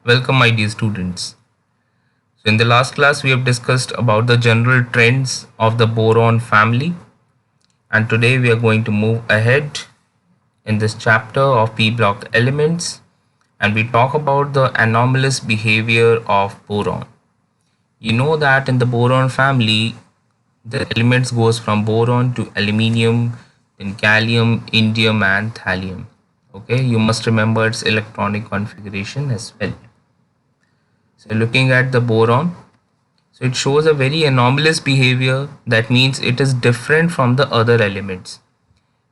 Welcome, my dear students. So, in the last class, we have discussed about the general trends of the boron family, and today we are going to move ahead in this chapter of p block elements, and we talk about the anomalous behavior of boron. You know that in the boron family, the elements goes from boron to aluminium, then gallium, indium, and thallium. Okay, you must remember its electronic configuration as well. So, looking at the boron, so it shows a very anomalous behavior. That means it is different from the other elements.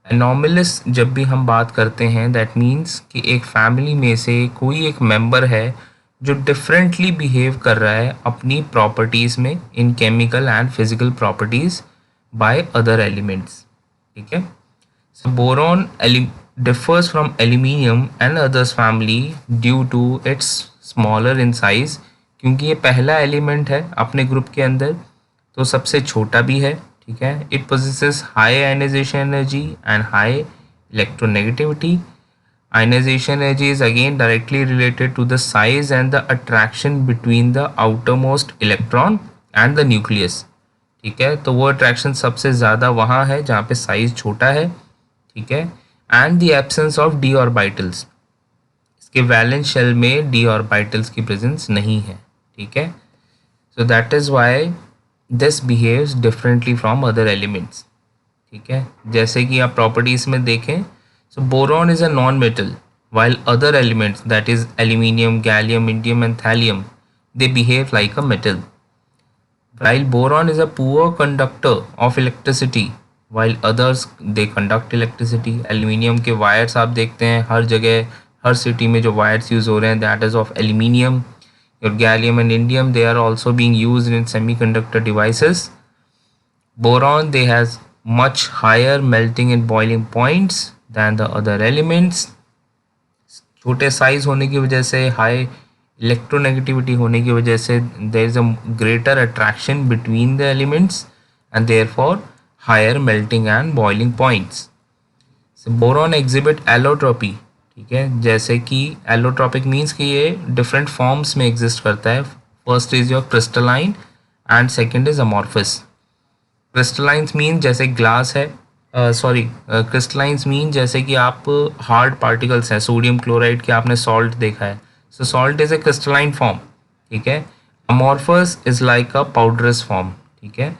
Anomalous जब भी हम बात करते हैं that means कि एक family में से कोई एक मेंबर है जो डिफरेंटली बिहेव कर रहा है अपनी प्रॉपर्टीज़ में इन chemical and physical properties by other elements. ठीक है. So boron differs from aluminium and others family due to its smaller in size, क्योंकि ये पहला एलिमेंट है अपने ग्रुप के अंदर तो सबसे छोटा भी है. ठीक है. It possesses high ionization energy and high electronegativity. Ionization energy is again directly related to the size and the attraction between the outermost electron and the nucleus. ठीक है. तो वो अट्रैक्शन सबसे ज़्यादा वहाँ है जहाँ पे साइज छोटा है. ठीक है. And the absence of D orbitals, इसके वैलेंस शेल में डी ऑर्बिटल्स की प्रेजेंस नहीं है. ठीक है. So that is why this behaves differently from other elements. ठीक है. जैसे कि आप प्रॉपर्टीज़ में देखें, so boron is a non metal while other elements that is aluminium, gallium, indium and thallium they behave like a metal. While boron is a poor conductor of electricity, while others they conduct electricity. Aluminium के wires आप देखते हैं हर जगह, हर city में जो wires use हो रहे हैं that is of aluminium. Your gallium and indium they are also being used in semiconductor devices. Boron they has much higher melting and boiling points than the other elements. छोटे size होने की वजह से, high electronegativity होने की वजह से there is a greater attraction between the elements and therefore higher melting and boiling points. Boron exhibit allotropy. ठीक है. जैसे कि एलोट्रोपिक मीन्स कि ये डिफरेंट फॉर्म्स में एग्जिस्ट करता है. First is your crystalline and second is amorphous. Crystallines mean जैसे ग्लास है, क्रिस्टलाइंस मीन जैसे कि आप हार्ड पार्टिकल्स हैं, सोडियम क्लोराइड के आपने सॉल्ट देखा है. So salt is a crystalline form. ठीक है. Amorphous is like a powderous form. ठीक है.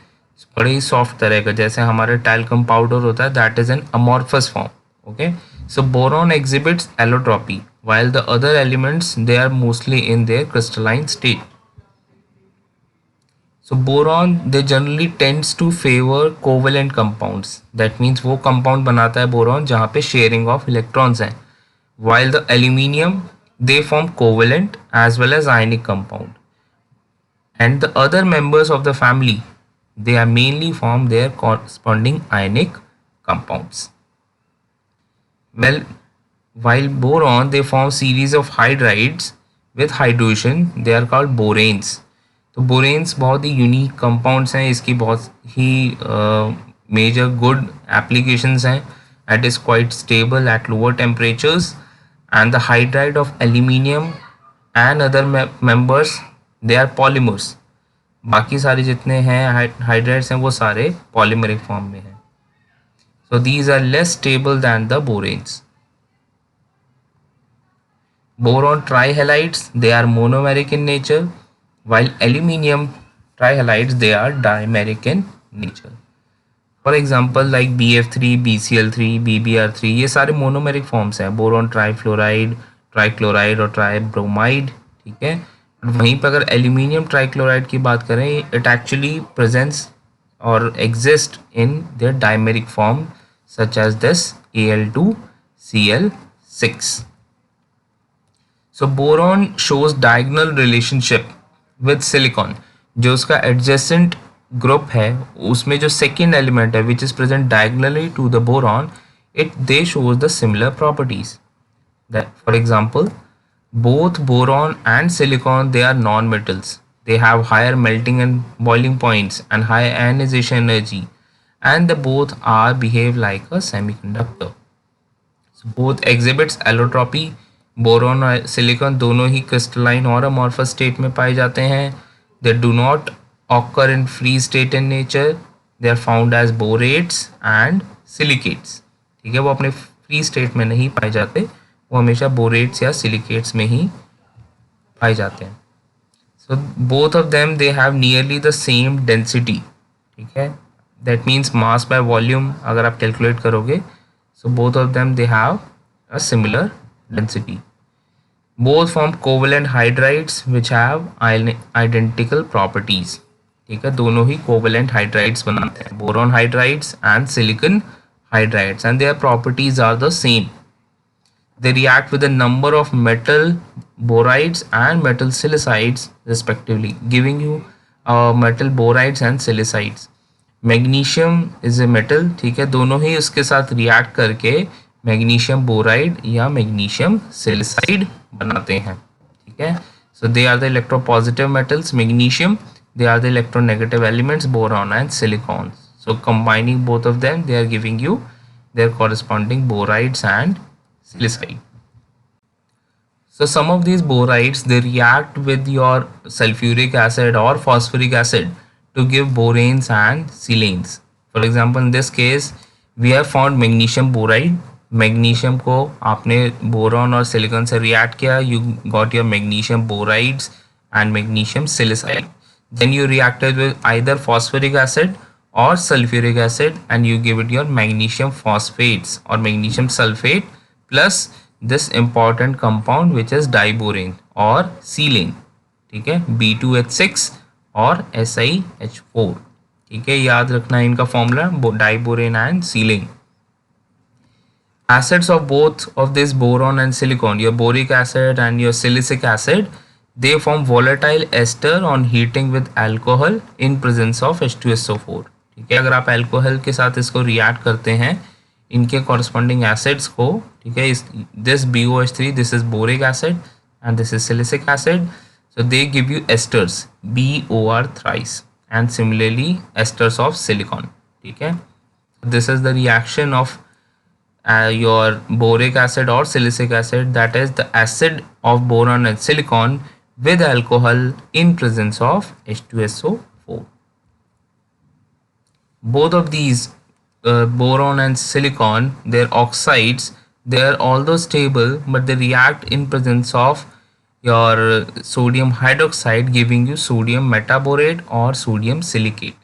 बड़े ही सॉफ्ट तरह का, जैसे हमारे टैल्कम पाउडर होता है, that is an amorphous form. Okay. So boron exhibits allotropy while the other elements they are mostly in their crystalline state. So boron they generally tends to favor covalent compounds. That means वो compound बनाता है boron जहाँ पे sharing of electrons है. While the aluminium they form covalent as well as ionic compound. And the other members of the family they are mainly form their corresponding ionic compounds. Well, while boron they form series of hydrides with hydrogen they are called boranes. तो बोरेन्स बहुत ही unique compounds हैं. इसकी बहुत ही major good applications हैं. It is quite stable at lower temperatures and the hydride of aluminium and other members they are polymers. बाकी सारे जितने हैं हाइड्राइड्स हैं वो सारे पॉलीमरिक फॉर्म में हैं. So these are less stable than the boranes. Boron trihalides they are monomeric in nature, while aluminium trihalides they are dimeric in nature. For example like BF3, BCl3, BBr3 ये सारे monomeric forms हैं. Boron trifluoride, trichloride और ट्राईब्रोमाइड. ठीक है. वहीं पर अगर aluminium trichloride की बात करें, इट एक्चुअली प्रेजेंट्स और exist in their dimeric form such as this Al2Cl6. So boron shows diagonal relationship with silicon. जो उसका adjacent group है उसमें जो second element है which is present diagonally to the boron, they shows the similar properties. That for example, both boron and silicon they are non-metals. They have higher melting and boiling points and high ionization energy, and they both are behave like a semiconductor. So both exhibits allotropy. Boron और silicon दोनों ही crystalline और amorphous state में पाए जाते हैं. They do not occur in free state in nature. They are found as borates and silicates. ठीक है, वो अपने फ्री स्टेट में नहीं पाए जाते, वो हमेशा बोरेट्स या सिलिकेट्स में ही पाए जाते हैं. So both of them they have nearly the same density. ठीक है, that means mass by volume अगर आप कैलकुलेट करोगे, so both of them they have a similar density. Both form covalent hydrides which have identical properties. ठीक है, दोनों ही covalent hydrides बनाते हैं, boron hydrides and silicon hydrides, and their properties are the same. They react with a number of metal borides and metal silicides respectively, giving you metal borides and silicides. Magnesium is a metal. ठीक है, दोनों ही उसके साथ react करके magnesium boride या magnesium silicide बनाते हैं. ठीक है, so they are the electropositive metals magnesium, they are the electronegative elements boron and silicon. So combining both of them they are giving you their corresponding borides and silicide. So some of these borides they react with your sulfuric acid or phosphoric acid to give boranes and silanes. For example, in this case we have found magnesium boride. Magnesium को आपने boron और silicon से react किया, you got your magnesium borides and magnesium silicide. Then you reacted with either phosphoric acid और sulphuric acid and you give it your magnesium phosphates और magnesium sulphate plus this important compound which is diborane और silane. ठीक है, B2H6 और SiH4. ठीक है, याद रखना है इनका formula, diborane and silane. Acids of both of this boron and silicon, your boric acid and your silicic acid, they form volatile ester on heating with alcohol in presence of H2SO4. ठीक है, अगर आप alcohol के साथ इसको react करते हैं इनके कॉरस्पॉन्डिंग एसिड्स को, ठीक है, this BOH3 this is boric acid and this is silicic acid, so they give you asters BOR thrice and similarly esters of silicon. ठीक है, this is the reaction of your boric acid or silicic acid, that is the acid of boron and silicon with alcohol in presence of H2SO4. Both of these boron and silicon, their oxides, they are although stable but they react in presence of your sodium hydroxide giving you sodium metaborate or sodium silicate.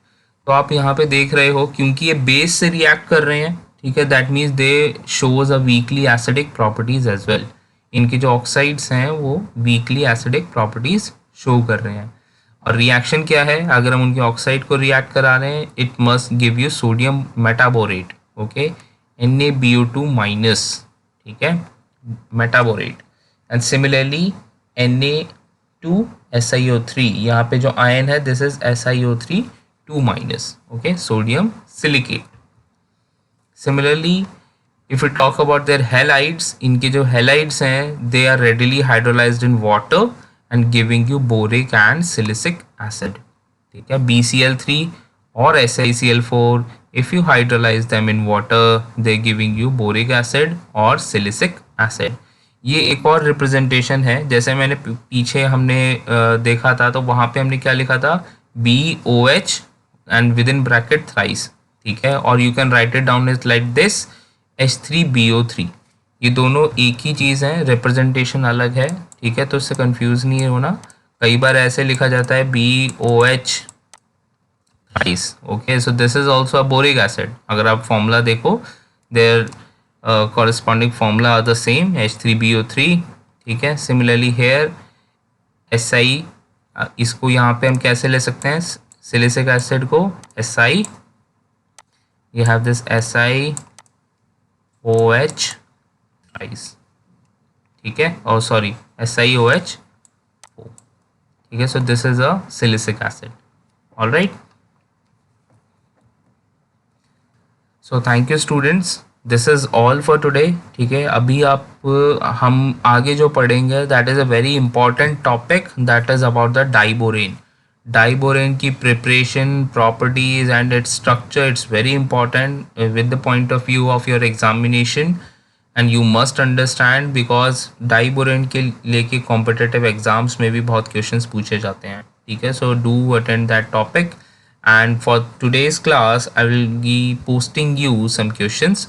तो आप यहाँ पे देख रहे हो क्योंकि ये base से रिएक्ट कर रहे हैं, ठीक है, that means they shows a weakly acidic properties as well. इनके जो ऑक्साइड्स हैं वो वीकली एसिडिक प्रॉपर्टीज शो कर रहे हैं. और रिएक्शन क्या है, अगर हम उनके ऑक्साइड को रिएक्ट करा रहे हैं, it must give you sodium metaborate. Okay, NaBO2 minus. ठीक है, मेटाबोरेट. एंड सिमिलरली Na2SiO3, यहाँ पे जो आयन है this is SiO3 2 minus. Okay, sodium silicate. Similarly, if we talk about their halides, इनके जो halides हैं they are readily hydrolyzed in water and giving you boric and silicic acid. ठीक है, BCl3 और SiCl4, if you hydrolyze them in water they giving you boric acid और silicic acid. ये एक और रिप्रेजेंटेशन है, जैसे मैंने पीछे हमने देखा था तो वहाँ पे हमने क्या लिखा था, BOH and within bracket thrice. ठीक है, और you can write it down is like this H3BO3. ये दोनों एक ही चीज़ है, रिप्रेजेंटेशन अलग है. ठीक है, तो इससे कंफ्यूज नहीं होना. कई बार ऐसे लिखा जाता है BOH thrice. Okay, so this is also a boric acid. अगर आप फॉर्मूला देखो their corresponding formula are the same, H3BO3. ठीक है, सिमिलरली हेयर SI, इसको यहाँ पे हम कैसे ले सकते हैं, सिलिसिक एसिड को SI, you have this SiOH thrice. ठीक है, और सॉरी SiOH. ठीक है, so this is a silicic acid. All right, so thank you students, this is all for today. ठीक है, अभी आप हम आगे जो पढ़ेंगे that is a very important topic, that is about the diborane. Diborane की preparation, properties and its structure, it's very important with the point of view of your examination. And you must understand because diborane के लेके competitive exams में भी बहुत questions पूछे जाते हैं. ठीक है, so do attend that topic. And for today's class, I will be posting you some questions.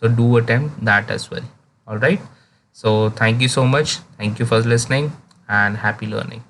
So do attempt that as well. All right. So thank you so much. Thank you for listening and happy learning.